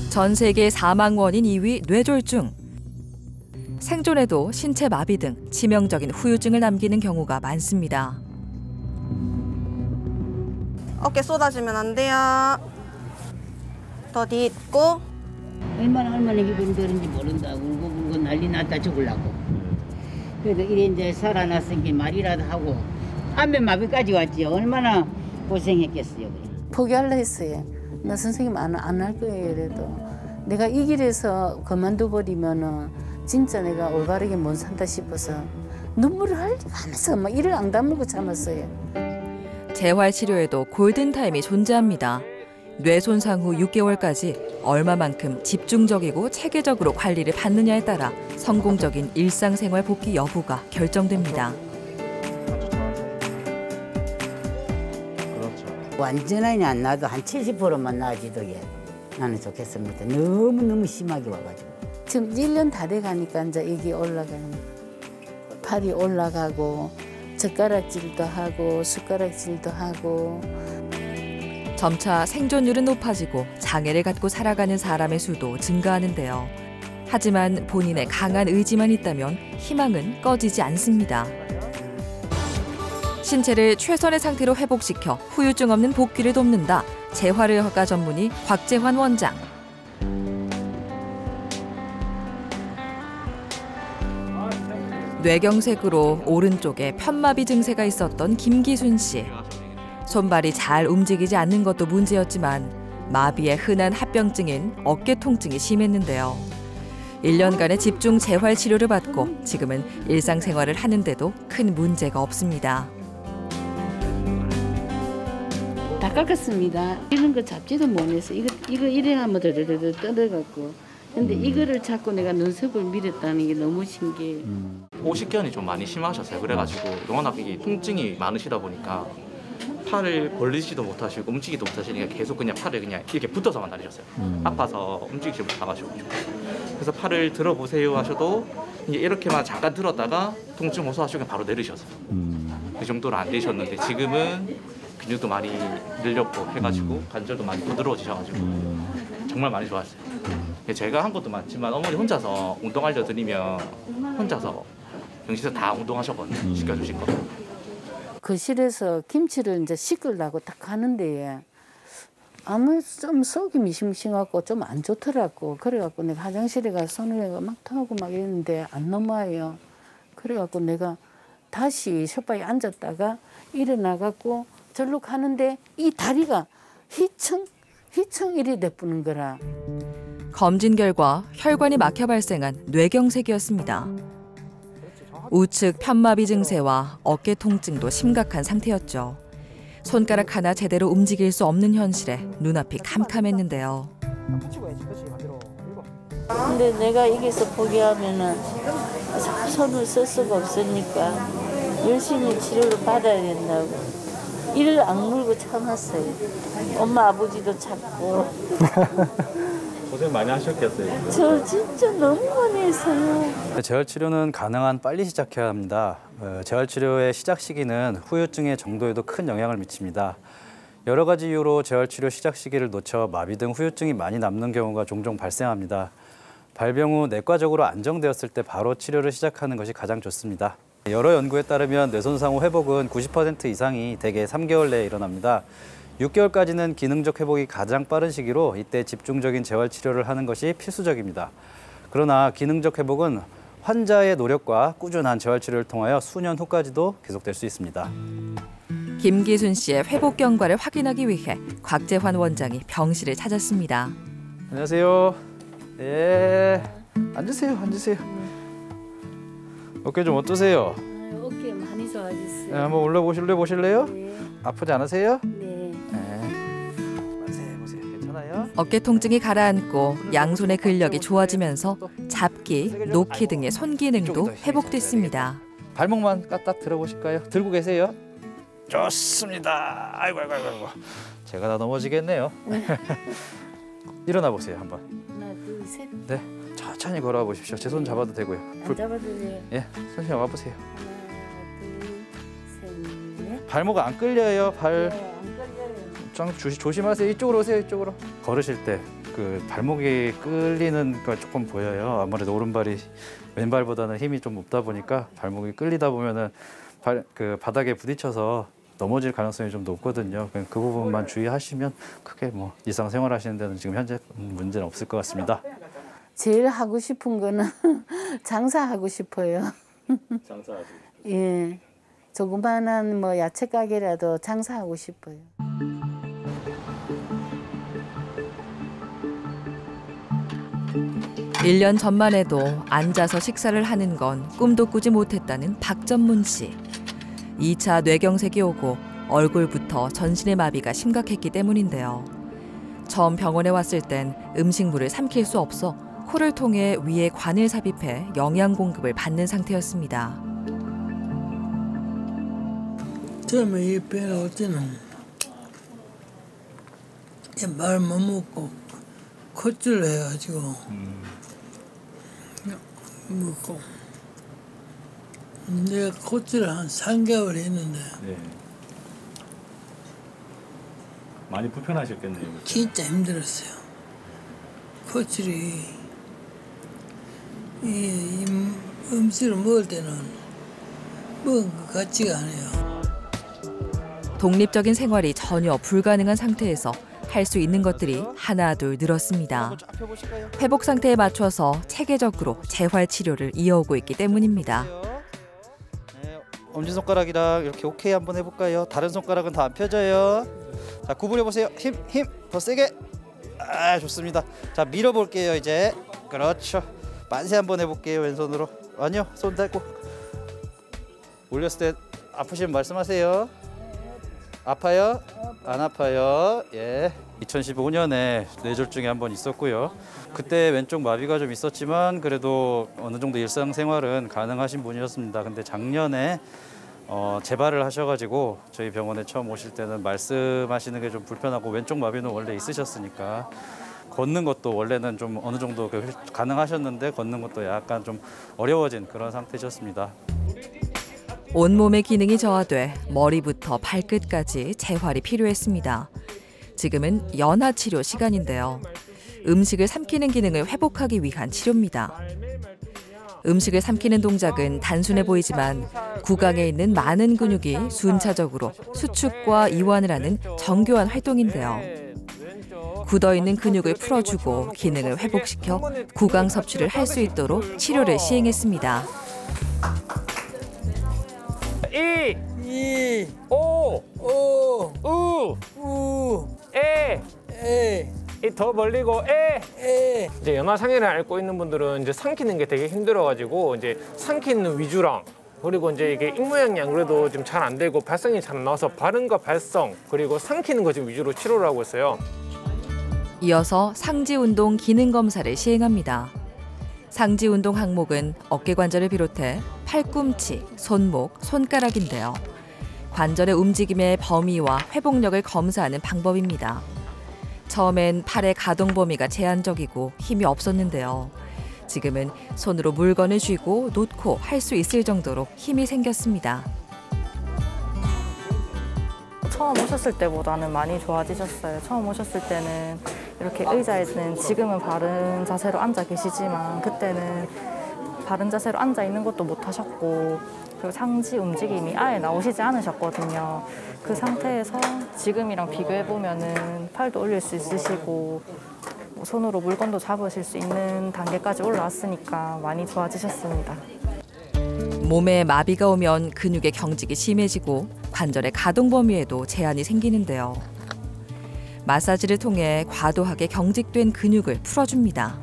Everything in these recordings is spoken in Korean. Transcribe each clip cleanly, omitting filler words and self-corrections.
전 세계 사망 원인 2위 뇌졸중. 생존에도 신체 마비 등 치명적인 후유증을 남기는 경우가 많습니다. 어깨 쏟아지면 안 돼요. 더 딛고. 얼마나 기분이 들은지 모른다고 울고 난리 났다 죽으려고. 그래도 이래 이제 살아났으니 말이라도 하고 안면마비까지 왔지. 얼마나 고생했겠어요. 포기하려 했어요. 나 선생님 안 할 거예요. 그래도 내가 이 길에서 그만둬 버리면은 진짜 내가 올바르게 못 산다 싶어서 눈물을 흘리면서 막 이를 안 다물고 참았어요. 재활 치료에도 골든타임이 존재합니다. 뇌 손상 후 6개월까지 얼마만큼 집중적이고 체계적으로 관리를 받느냐에 따라 성공적인 일상생활 복귀 여부가 결정됩니다. 완전히 안 나도 한 70%만 나아지도 나는 좋겠습니다. 너무너무 심하게 와가지고. 지금 1년 다 돼가니까 이제 이게 올라가는 팔이 올라가고 젓가락질도 하고 숟가락질도 하고. 점차 생존율은 높아지고 장애를 갖고 살아가는 사람의 수도 증가하는데요. 하지만 본인의 강한 의지만 있다면 희망은 꺼지지 않습니다. 신체를 최선의 상태로 회복시켜 후유증 없는 복귀를 돕는다. 재활의학과 전문의 곽재환 원장. 뇌경색으로 오른쪽에 편마비 증세가 있었던 김기순 씨. 손발이 잘 움직이지 않는 것도 문제였지만 마비의 흔한 합병증인 어깨 통증이 심했는데요. 1년간의 집중 재활 치료를 받고 지금은 일상생활을 하는데도 큰 문제가 없습니다. 다 깎았습니다. 이런 거 잡지도 못해서 이거 이래야만 더더더 떨어갖고. 근데 이거를 잡고 내가 눈썹을 밀었다는 게 너무 신기해요. 오십견이 좀 많이 심하셨어요. 그래가지고 워낙 이게 통증이 많으시다 보니까 팔을 벌리지도 못하시고 움직이지도 못하시니까 계속 그냥 팔을 그냥 이렇게 붙어서만 다니셨어요. 아파서 움직이지 못하가지고. 그래서 팔을 들어보세요 하셔도 이제 이렇게만 잠깐 들었다가 통증 호소하시고 바로 내리셨어요. 그 정도로 안 되셨는데 지금은 근육도 많이 늘렸고 해가지고 관절도 많이 부드러워지셔가지고 정말 많이 좋았어요. 제가 한 것도 많지만 어머니 혼자서 운동 알려드리면 혼자서 병실에서 다 운동하셨거든요. 시켜주신 거. 거실에서 김치를 이제 씻으려고 딱 가는데 아무 좀 속이 미싱미싱하고 좀 안 좋더라고. 그래갖고 내가 화장실에 가서 손을 막 타고 막 이랬는데 안 넘어와요. 그래갖고 내가 다시 소파에 앉았다가 일어나갖고 절로 가는데 이 다리가 휘청 이리 내뿜는 거라. 검진 결과 혈관이 막혀 발생한 뇌경색이었습니다. 우측 편마비 증세와 어깨 통증도 심각한 상태였죠. 손가락 하나 제대로 움직일 수 없는 현실에 눈앞이 캄캄했는데요. 근데 내가 여기서 포기하면은 손을 쓸 수가 없으니까 열심히 치료를 받아야 된다고. 이를 악물고 참았어요. 엄마 아버지도 참고. 고생 많이 하셨겠어요. 저 진짜 너무 많이 했어요. 재활치료는 가능한 빨리 시작해야 합니다. 재활치료의 시작 시기는 후유증의 정도에도 큰 영향을 미칩니다. 여러 가지 이유로 재활치료 시작 시기를 놓쳐 마비 등 후유증이 많이 남는 경우가 종종 발생합니다. 발병 후 내과적으로 안정되었을 때 바로 치료를 시작하는 것이 가장 좋습니다. 여러 연구에 따르면 뇌손상 후 회복은 90% 이상이 대개 3개월 내에 일어납니다. 6개월까지는 기능적 회복이 가장 빠른 시기로 이때 집중적인 재활치료를 하는 것이 필수적입니다. 그러나 기능적 회복은 환자의 노력과 꾸준한 재활치료를 통하여 수년 후까지도 계속될 수 있습니다. 김기순 씨의 회복 경과를 확인하기 위해 곽재환 원장이 병실을 찾았습니다. 안녕하세요. 네, 앉으세요. 어깨 좀 어떠세요? 어깨 많이 좋아졌어요. 네, 한번 올라보실래요? 네. 아프지 않으세요? 네. 보세요. 괜찮아요? 어깨 통증이 가라앉고 양손의 근력이 좋아지면서 잡기, 놓기 등의 손 기능도 회복됐습니다. 발목만 까딱 들어보실까요? 들고 계세요? 좋습니다. 아이고. 제가 다 넘어지겠네요. 일어나 보세요, 한번. 하나, 둘, 셋. 네, 천천히 걸어와 보십시오. 제 손 잡아도 되고요. 안 잡아도 돼요. 예, 천천히 와보세요. 하나, 둘, 셋, 넷. 발목 안 끌려요. 네, 안 걸려요. 조심하세요. 이쪽으로 오세요. 이쪽으로. 걸으실 때 그 발목이 끌리는 걸 조금 보여요. 아무래도 오른발이 왼발보다는 힘이 좀 없다 보니까 발목이 끌리다 보면은 그 바닥에 부딪혀서 넘어질 가능성이 좀 높거든요. 그 부분만 주의하시면 크게 뭐 일상생활 하시는 데는 지금 현재 문제는 없을 것 같습니다. 제일 하고 싶은 거는 장사하고 싶어요. 장사하시고. 예, 조그마한 뭐 야채 가게라도 장사하고 싶어요. 일 년 전만 해도 앉아서 식사를 하는 건 꿈도 꾸지 못했다는 박전문 씨. 2차 뇌경색이 오고 얼굴부터 전신의 마비가 심각했기 때문인데요. 처음 병원에 왔을 땐 음식물을 삼킬 수 없어 코를 통해 위에 관을 삽입해 영양 공급을 받는 상태였습니다. 처음에 이 배가 올 때는 말 못 먹고 콧줄 해가지고 먹고 내가 콧줄을 한 3개월 했는데 네. 많이 불편하셨겠네요. 그렇죠? 진짜 힘들었어요. 콧줄이 이 음식을 먹을 때는 먹은 것 같지가 않아요. 독립적인 생활이 전혀 불가능한 상태에서 할 수 있는 것들이 하나둘 늘었습니다. 회복 상태에 맞춰서 체계적으로 재활 치료를 이어오고 있기 때문입니다. 네, 엄지손가락이랑 이렇게 오케이 한번 해볼까요? 다른 손가락은 다 안 펴져요. 자, 구부려 보세요. 힘, 더 세게. 아, 좋습니다. 자, 밀어볼게요 이제. 그렇죠. 만세 한번 해볼게요 왼손으로. 아니요, 손 대고. 올렸을 때 아프시면 말씀하세요. 아파요? 안 아파요? 예. 2015년에 뇌졸중이 한번 있었고요. 그때 왼쪽 마비가 좀 있었지만 그래도 어느 정도 일상생활은 가능하신 분이었습니다. 근데 작년에 재발을 하셔가지고 저희 병원에 처음 오실 때는 말씀하시는 게 좀 불편하고 왼쪽 마비는 원래 있으셨으니까 걷는 것도 원래는 좀 어느 정도 가능하셨는데 걷는 것도 약간 좀 어려워진 그런 상태셨습니다. 온몸의 기능이 저하돼 머리부터 발끝까지 재활이 필요했습니다. 지금은 연화 치료 시간인데요. 음식을 삼키는 기능을 회복하기 위한 치료입니다. 음식을 삼키는 동작은 단순해 보이지만 구강에 있는 많은 근육이 순차적으로 수축과 이완을 하는 정교한 활동인데요. 굳어있는 근육을 풀어주고 기능을 회복시켜 구강 섭취를 할 수 있도록 치료를 시행했습니다. 2, 5, 우, 에. 더 벌리고 에. 이제 연화장애를 앓고 있는 분들은 이제 삼키는 게 되게 힘들어가지고 이제 삼키는 위주랑 그리고 이제 이게 입모양이 안 그래도 좀 잘 안 되고 발성이 잘 안 나와서 발음과 발성 그리고 삼키는 거 지금 위주로 치료를 하고 있어요. 이어서 상지운동 기능검사를 시행합니다. 상지운동 항목은 어깨관절을 비롯해 팔꿈치, 손목, 손가락인데요. 관절의 움직임의 범위와 회복력을 검사하는 방법입니다. 처음엔 팔의 가동 범위가 제한적이고 힘이 없었는데요. 지금은 손으로 물건을 쥐고 놓고 할 수 있을 정도로 힘이 생겼습니다. 처음 오셨을 때보다는 많이 좋아지셨어요. 처음 오셨을 때는 이렇게 의자에는 지금은 바른 자세로 앉아 계시지만 그때는 바른 자세로 앉아 있는 것도 못 하셨고 그리고 상지 움직임이 아예 나오시지 않으셨거든요. 그 상태에서 지금이랑 비교해 보면은 팔도 올릴 수 있으시고 손으로 물건도 잡으실 수 있는 단계까지 올라왔으니까 많이 좋아지셨습니다. 몸에 마비가 오면 근육의 경직이 심해지고 관절의 가동 범위에도 제한이 생기는데요. 마사지를 통해 과도하게 경직된 근육을 풀어줍니다.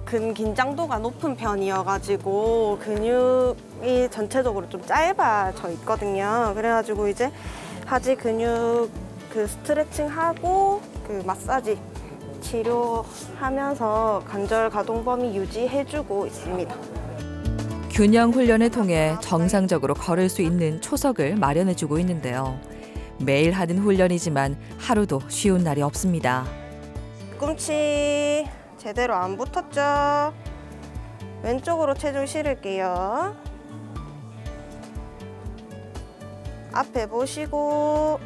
근긴장도가 높은 편이어가지고 근육이 전체적으로 좀 짧아져 있거든요. 그래가지고 이제 하지 근육 그 스트레칭하고 그 마사지 치료하면서 관절 가동 범위 유지해주고 있습니다. 균형 훈련을 통해 정상적으로 걸을 수 있는 초석을 마련해주고 있는데요. 매일 하는 훈련이지만 하루도 쉬운 날이 없습니다. 뒤꿈치 제대로 안 붙었죠? 왼쪽으로 체중 실을게요. 앞에 보시고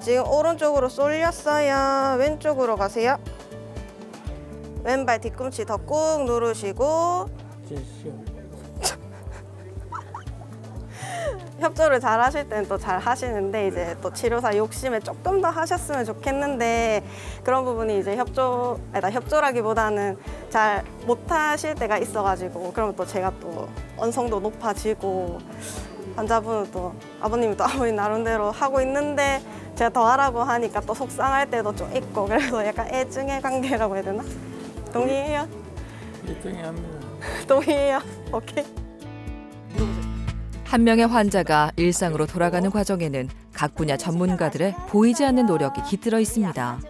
지금 오른쪽으로 쏠렸어요. 왼쪽으로 가세요. 왼발 뒤꿈치 더 꾹 누르시고 협조를 잘 하실 때는 또 잘 하시는데 이제 또 치료사 욕심에 조금 더 하셨으면 좋겠는데 그런 부분이 이제 협조라기보다는 잘 못하실 때가 있어가지고 그러면 또 제가 또 언성도 높아지고 환자분은 또 아버님이 또 아버님 나름대로 하고 있는데 제가 더 하라고 하니까 또 속상할 때도 좀 있고 그래서 약간 애증의 관계라고 해야 되나? 동의해요? 동의합니다. 동의해요. 오케이. 한 명의 환자가 일상으로 돌아가는 과정에는 각 분야 전문가들의 보이지 않는 노력이 깃들어 있습니다.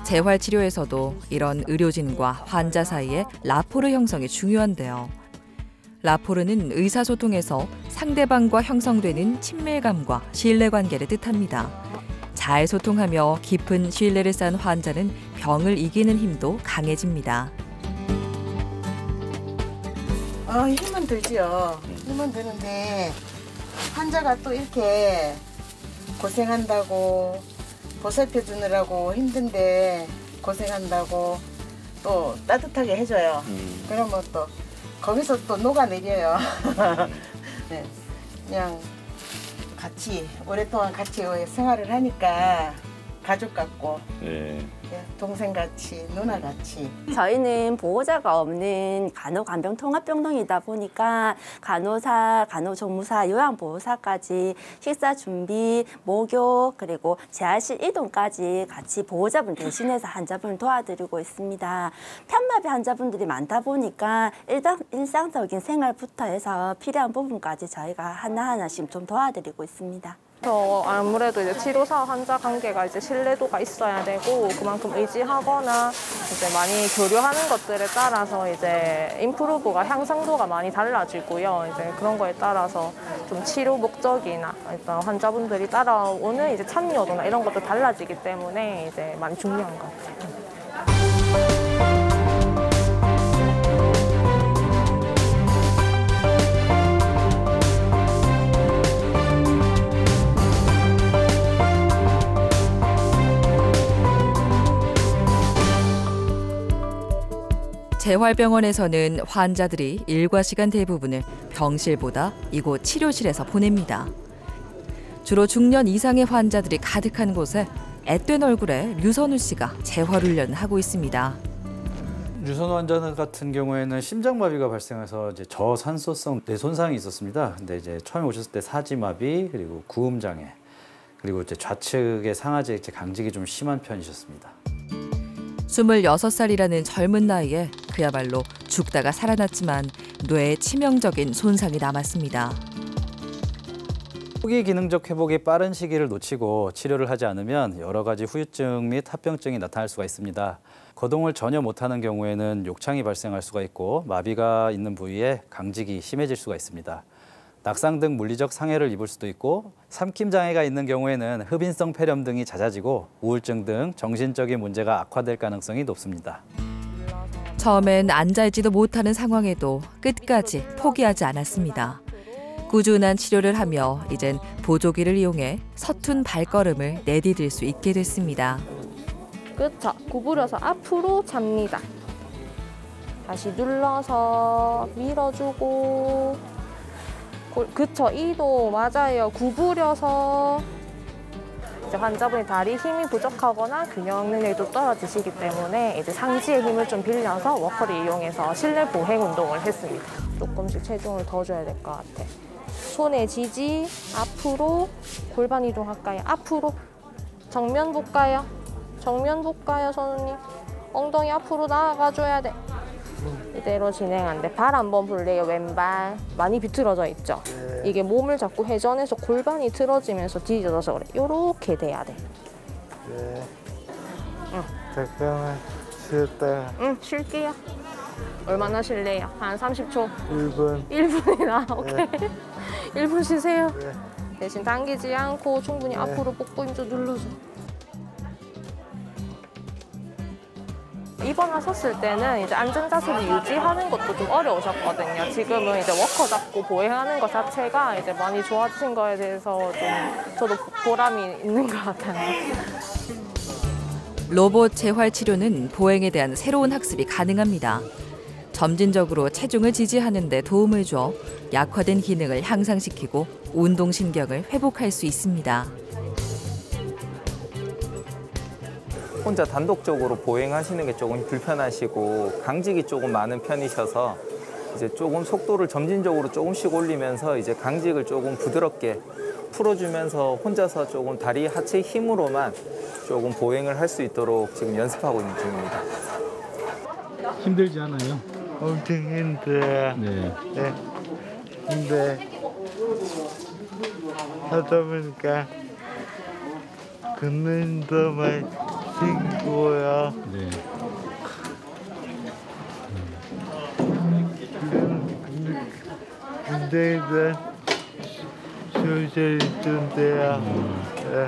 재활치료에서도 이런 의료진과 환자 사이의 라포르 형성이 중요한데요. 라포르는 의사소통에서 상대방과 형성되는 친밀감과 신뢰관계를 뜻합니다. 잘 소통하며 깊은 신뢰를 쌓은 환자는 병을 이기는 힘도 강해집니다. 힘은 들지요. 힘은 드는데 환자가 또 이렇게 고생한다고 보살펴 주느라고 힘든데 고생한다고 또 따뜻하게 해줘요. 그러면 또 거기서 또 녹아내려요. 네, 그냥 같이 오랫동안 같이 생활을 하니까 가족 같고 동생같이 누나같이. 저희는 보호자가 없는 간호간병통합병동이다 보니까 간호사, 간호조무사, 요양보호사까지 식사 준비, 목욕 그리고 재활실 이동까지 같이 보호자분 대신해서 환자분을 도와드리고 있습니다. 편마비 환자분들이 많다 보니까 일상적인 생활부터 해서 필요한 부분까지 저희가 하나하나씩 좀 도와드리고 있습니다. 아무래도 이제 치료사 환자 관계가 이제 신뢰도가 있어야 되고 그만큼 의지하거나 이제 많이 교류하는 것들에 따라서 이제 임프루브가 향상도가 많이 달라지고요. 이제 그런 거에 따라서 좀 치료 목적이나 일단 환자분들이 따라오는 이제 참여도나 이런 것도 달라지기 때문에 이제 많이 중요한 것 같아요. 재활병원에서는 환자들이 일과 시간 대부분을 병실보다 이곳 치료실에서 보냅니다. 주로 중년 이상의 환자들이 가득한 곳에 앳된 얼굴의 류선우 씨가 재활훈련을 하고 있습니다. 류선우 환자 같은 경우에는 심장마비가 발생해서 이제 저산소성 뇌손상이 있었습니다. 근데 이제 처음에 오셨을 때 사지마비 그리고 구음장애 그리고 이제 좌측의 상하제 강직이 좀 심한 편이셨습니다. 26살이라는 젊은 나이에 그야말로 죽다가 살아났지만 뇌에 치명적인 손상이 남았습니다. 초기 기능적 회복이 빠른 시기를 놓치고 치료를 하지 않으면 여러 가지 후유증 및 합병증이 나타날 수가 있습니다. 거동을 전혀 못하는 경우에는 욕창이 발생할 수가 있고 마비가 있는 부위에 강직이 심해질 수가 있습니다. 낙상 등 물리적 상해를 입을 수도 있고 삼킴 장애가 있는 경우에는 흡인성 폐렴 등이 잦아지고 우울증 등 정신적인 문제가 악화될 가능성이 높습니다. 처음엔 앉아있지도 못하는 상황에도 끝까지 포기하지 않았습니다. 꾸준한 치료를 하며 이젠 보조기를 이용해 서툰 발걸음을 내디딜 수 있게 됐습니다. 그쵸. 구부려서 앞으로 잡니다. 다시 눌러서 밀어주고 그쵸. 이도 맞아요. 구부려서 이제 환자분이 다리 힘이 부족하거나 균형 능력이 또 떨어지시기 때문에 이제 상지의 힘을 좀 빌려서 워커를 이용해서 실내 보행 운동을 했습니다. 조금씩 체중을 더 줘야 될 것 같아. 손의 지지, 앞으로, 골반 이동할까요? 앞으로, 정면 볼까요? 정면 볼까요, 선우님? 엉덩이 앞으로 나아가줘야 돼. 이대로 진행하는데 발 한번 볼래요? 왼발 많이 비틀어져 있죠? 이게 몸을 자꾸 회전해서 골반이 틀어지면서 뒤져져서 그래. 요렇게 돼야 돼. 네. 잠깐만 쉬었다. 쉴게요. 얼마나 쉴래요? 한 30초? 1분. 1분이나? 오케이. 1분 쉬세요. 네. 대신 당기지 않고 충분히 앞으로 복부 힘 좀 눌러줘. 입원하셨을 때는 이제 앉은 자세를 유지하는 것도 좀 어려우셨거든요. 지금은 이제 워커 잡고 보행하는 것 자체가 이제 많이 좋아지신 거에 대해서 좀 저도 보람이 있는 것 같아요. 로봇 재활 치료는 보행에 대한 새로운 학습이 가능합니다. 점진적으로 체중을 지지하는 데 도움을 줘 약화된 기능을 향상시키고 운동신경을 회복할 수 있습니다. 혼자 단독적으로 보행하시는 게 조금 불편하시고 강직이 조금 많은 편이셔서 이제 조금 속도를 점진적으로 조금씩 올리면서 이제 강직을 조금 부드럽게 풀어주면서 혼자서 조금 다리 하체 힘으로만 조금 보행을 할 수 있도록 지금 연습하고 있는 중입니다. 힘들지 않아요? 엄청 힘들어요. 네. 네. 근데 하다 보니까 걷는도 많이 생기고요. 네. 근데 소셜이 좀 돼요. 네.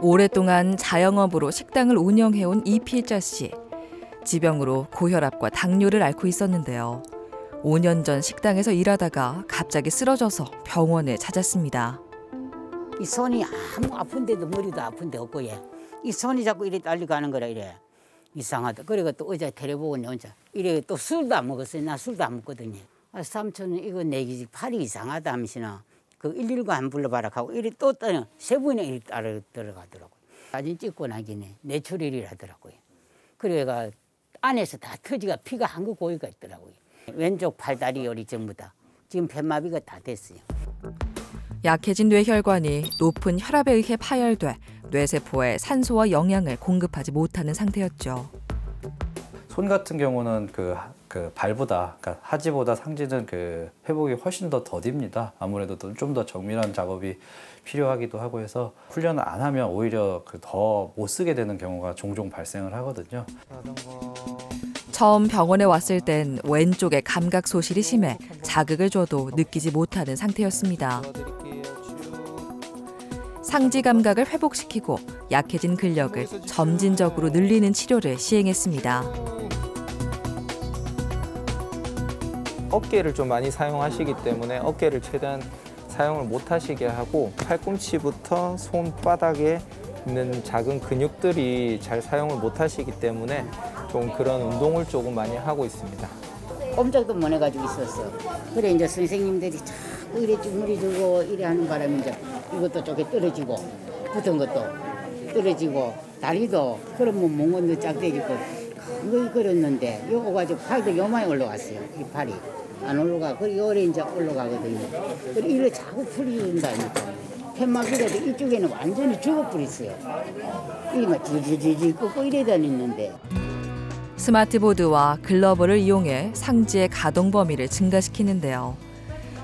오랫동안 자영업으로 식당을 운영해온 이필자 씨. 지병으로 고혈압과 당뇨를 앓고 있었는데요. 5년 전 식당에서 일하다가 갑자기 쓰러져서 병원을 찾았습니다. 이 손이 아무 아픈데도 머리도 아픈데 없고 얘. 이 손이 자꾸 이래 딸려가는 거라 이래. 이상하다. 그리고 또 의자에 데려보고 혼자. 이래 또 술도 안 먹었어요. 나 술도 안 먹거든요. 아, 삼촌은 이거 내기 팔이 이상하다 하면서 그 119 안 불러봐라 하고 이래 또 떠요. 세 분이 이래 따라 들어가더라고요. 사진 찍고 나기네 뇌출혈이라 하더라고요. 그래가 안에서 다 터지가 피가 한 거 고이가 있더라고요. 왼쪽 팔다리 요리 전부 다. 지금 폐마비가 다 됐어요. 약해진 뇌혈관이 높은 혈압에 의해 파열돼 뇌세포에 산소와 영양을 공급하지 못하는 상태였죠. 손 같은 경우는 그 발보다, 그러니까 하지보다 상지는 그 회복이 훨씬 더 더딥니다. 아무래도 좀 더 정밀한 작업이 필요하기도 하고 해서 훈련을 안 하면 오히려 더 못 쓰게 되는 경우가 종종 발생을 하거든요. 처음 병원에 왔을 땐 왼쪽에 감각 소실이 심해 자극을 줘도 느끼지 못하는 상태였습니다. 상지 감각을 회복시키고 약해진 근력을 점진적으로 늘리는 치료를 시행했습니다. 어깨를 좀 많이 사용하시기 때문에 어깨를 최대한 사용을 못 하시게 하고 팔꿈치부터 손바닥에 있는 작은 근육들이 잘 사용을 못 하시기 때문에 좀 그런 운동을 조금 많이 하고 있습니다. 꼼짝도 못 해가지고 있었어. 그래 이제 선생님들이 자꾸 이래 주무리 주고 이래 하는 바람에 이제 이것도 쪼개 떨어지고 붙은 것도 떨어지고 다리도 그러면 몽건도 짝대지고 거의 그랬는데 요 오가지고 팔도 요만히 올라갔어요. 이 팔이 안 올라가. 그리고 요래 이제 올라가거든요. 그리고 이래 자꾸 풀린다니까. 팻마비라도 이쪽에는 완전히 죽어버렸어요. 이게 막 질질질질 꺾고 이래 다녔는데. 스마트보드와 글러브를 이용해 상지의 가동 범위를 증가시키는데요.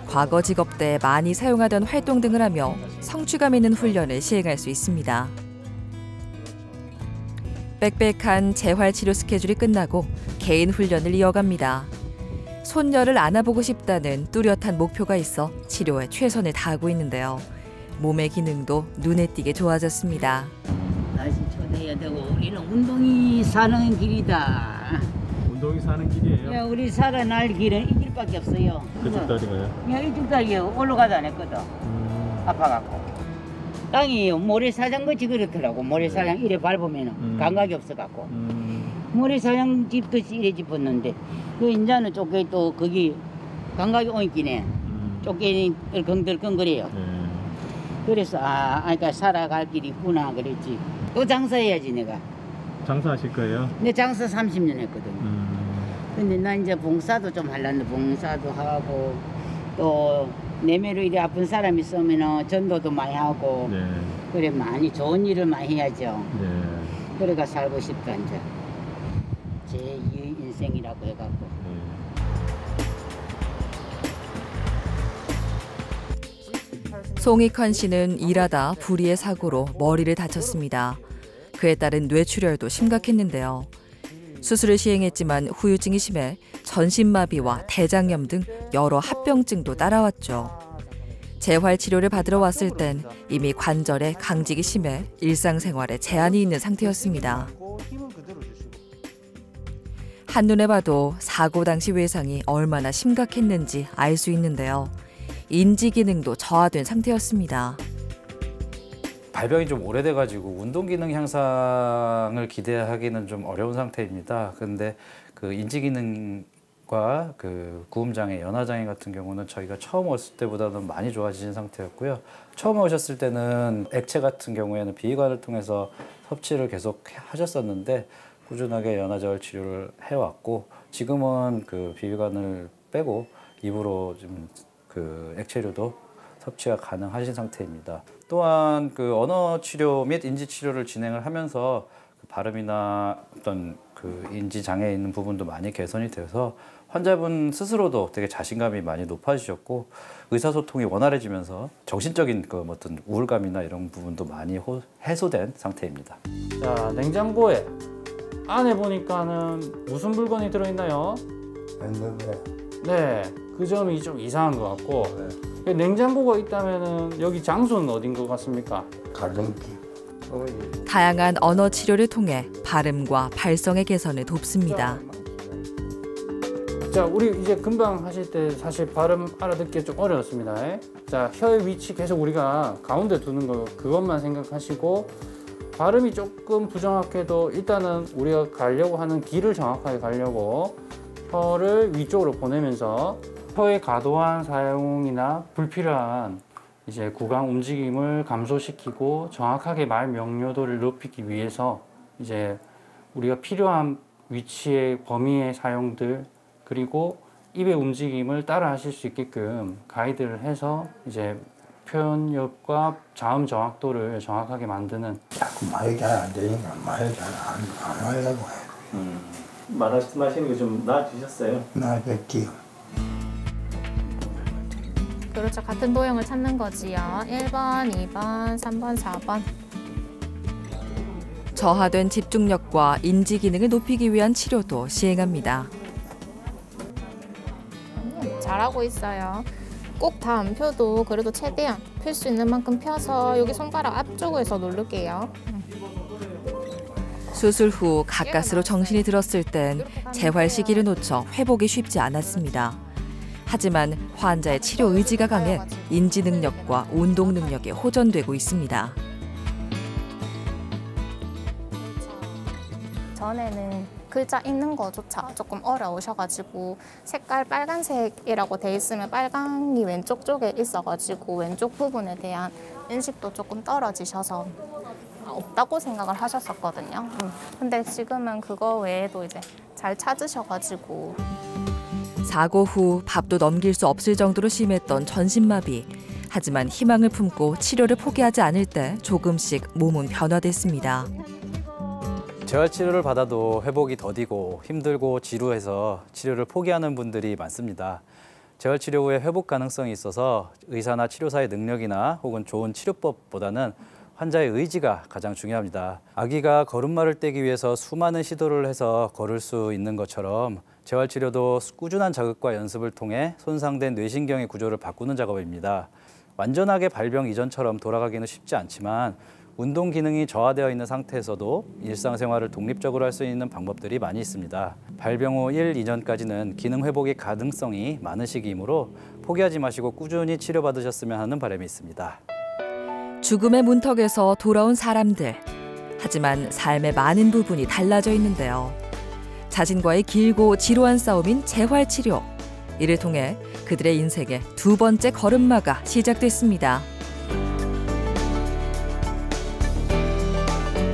과거 직업 때 많이 사용하던 활동 등을 하며 성취감 있는 훈련을 시행할 수 있습니다. 빽빽한 재활치료 스케줄이 끝나고 개인 훈련을 이어갑니다. 손녀를 안아보고 싶다는 뚜렷한 목표가 있어 치료에 최선을 다하고 있는데요. 몸의 기능도 눈에 띄게 좋아졌습니다. 다시 초대해야 되고 우리는 운동이 사는 길이다. 운동이 사는 길이에요? 야, 우리 살아날 길은 이 길밖에 없어요. 그쪽 다리가요? 야, 이쪽 다리요. 올라가도 안 했거든. 아파갖고. 땅이 모래사장같이 그렇더라고. 모래사장 이래 밟으면 감각이 없어갖고. 모래사장 집듯이 이래 짚었는데 그 인자는 쪼개 또 거기 감각이 오있기네. 쪼개니 덜컹덜컹 그래요. 그래서 그러니까 살아갈 길이 있구나 그랬지. 또 장사해야지 내가. 장사하실 거예요? 내 장사 30년 했거든. 근데 나 이제 봉사도 좀 하려는데 봉사도 하고 또 내매로 이래 아픈 사람 있으면 전도도 많이 하고 네. 그래 많이 좋은 일을 많이 해야죠. 네. 그래가 살고 싶다 이제. 제2의 인생이라고 해갖고. 송익환 씨는 일하다 불의의 사고로 머리를 다쳤습니다. 그에 따른 뇌출혈도 심각했는데요. 수술을 시행했지만 후유증이 심해 전신마비와 대장염 등 여러 합병증도 따라왔죠. 재활치료를 받으러 왔을 땐 이미 관절에 강직이 심해 일상생활에 제한이 있는 상태였습니다. 한눈에 봐도 사고 당시 외상이 얼마나 심각했는지 알 수 있는데요. 인지 기능도 저하된 상태였습니다. 발병이 좀 오래돼가지고 운동 기능 향상을 기대하기는 좀 어려운 상태입니다. 그런데 그 인지 기능과 그 구음 장애, 연화 장애 같은 경우는 저희가 처음 왔을 때보다는 많이 좋아진 상태였고요. 처음 오셨을 때는 액체 같은 경우에는 비위관을 통해서 섭취를 계속 하셨었는데 꾸준하게 연화저혈 치료를 해왔고 지금은 그 비위관을 빼고 입으로 좀 그 액체류도 섭취가 가능하신 상태입니다. 또한 그 언어 치료 및 인지 치료를 진행을 하면서 그 발음이나 어떤 그 인지 장애 있는 부분도 많이 개선이 돼서 환자분 스스로도 되게 자신감이 많이 높아지셨고 의사소통이 원활해지면서 정신적인 그 어떤 우울감이나 이런 부분도 많이 해소된 상태입니다. 자, 냉장고에 안에 보니까는 무슨 물건이 들어있나요? 네, 그 점이 좀 이상한 것 같고 냉장고가 있다면은 여기 장소는 어딘 것 같습니까? 가정기. 다양한 언어 치료를 통해 발음과 발성의 개선을 돕습니다. 자, 우리 이제 금방 하실 때 사실 발음 알아듣기 좀 어려웠습니다. 자, 혀의 위치 계속 우리가 가운데 두는 거 그것만 생각하시고 발음이 조금 부정확해도 일단은 우리가 가려고 하는 길을 정확하게 가려고 혀를 위쪽으로 보내면서 혀의 과도한 사용이나 불필요한 이제 구강 움직임을 감소시키고 정확하게 말 명료도를 높이기 위해서 이제 우리가 필요한 위치의 범위의 사용들 그리고 입의 움직임을 따라 하실 수 있게끔 가이드를 해서 이제 표현력과 자음 정확도를 정확하게 만드는 자꾸 말이 잘 안 되니까 말을 잘 안 하려고 해. 말씀하시는 게 좀 나아지셨어요? 나아졌지요. 그렇죠. 같은 도형을 찾는 거지요. 1번, 2번, 3번, 4번. 저하된 집중력과 인지 기능을 높이기 위한 치료도 시행합니다. 잘하고 있어요. 꼭 다 안 펴도 그래도 최대한 펼 수 있는 만큼 펴서 여기 손가락 앞쪽에서 누를게요. 수술 후 가까스로 정신이 들었을 땐 재활 시기를 놓쳐 회복이 쉽지 않았습니다. 하지만 환자의 치료 의지가 강해 인지 능력과 운동 능력이 호전되고 있습니다. 전에는 글자 읽는 거조차 조금 어려우셔가지고 색깔 빨간색이라고 돼 있으면 빨강이 왼쪽 쪽에 있어가지고 왼쪽 부분에 대한 인식도 조금 떨어지셔서 없다고 생각을 하셨었거든요. 근데 지금은 그거 외에도 이제 잘 찾으셔가지고 사고 후 밥도 넘길 수 없을 정도로 심했던 전신마비. 하지만 희망을 품고 치료를 포기하지 않을 때 조금씩 몸은 변화됐습니다. 재활 치료를 받아도 회복이 더디고 힘들고 지루해서 치료를 포기하는 분들이 많습니다. 재활 치료 후에 회복 가능성이 있어서 의사나 치료사의 능력이나 혹은 좋은 치료법보다는 환자의 의지가 가장 중요합니다. 아기가 걸음마를 떼기 위해서 수많은 시도를 해서 걸을 수 있는 것처럼 재활 치료도 꾸준한 자극과 연습을 통해 손상된 뇌신경의 구조를 바꾸는 작업입니다. 완전하게 발병 이전처럼 돌아가기는 쉽지 않지만 운동 기능이 저하되어 있는 상태에서도 일상생활을 독립적으로 할 수 있는 방법들이 많이 있습니다. 발병 후 1, 2년까지는 기능 회복의 가능성이 많은 시기이므로 포기하지 마시고 꾸준히 치료받으셨으면 하는 바람이 있습니다. 죽음의 문턱에서 돌아온 사람들. 하지만 삶의 많은 부분이 달라져 있는데요. 자신과의 길고 지루한 싸움인 재활치료. 이를 통해 그들의 인생의 두 번째 걸음마가 시작됐습니다.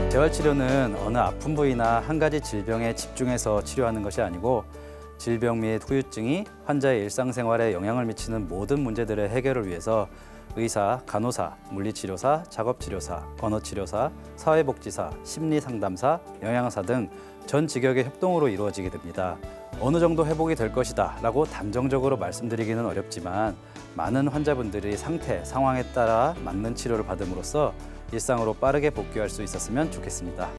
재활치료는 어느 아픈 부위나 한 가지 질병에 집중해서 치료하는 것이 아니고 질병 및 후유증이 환자의 일상생활에 영향을 미치는 모든 문제들의 해결을 위해서 의사, 간호사, 물리치료사, 작업치료사, 언어치료사, 사회복지사, 심리상담사, 영양사 등 전 직역의 협동으로 이루어지게 됩니다. 어느 정도 회복이 될 것이다 라고 단정적으로 말씀드리기는 어렵지만 많은 환자분들이 상태, 상황에 따라 맞는 치료를 받음으로써 일상으로 빠르게 복귀할 수 있었으면 좋겠습니다.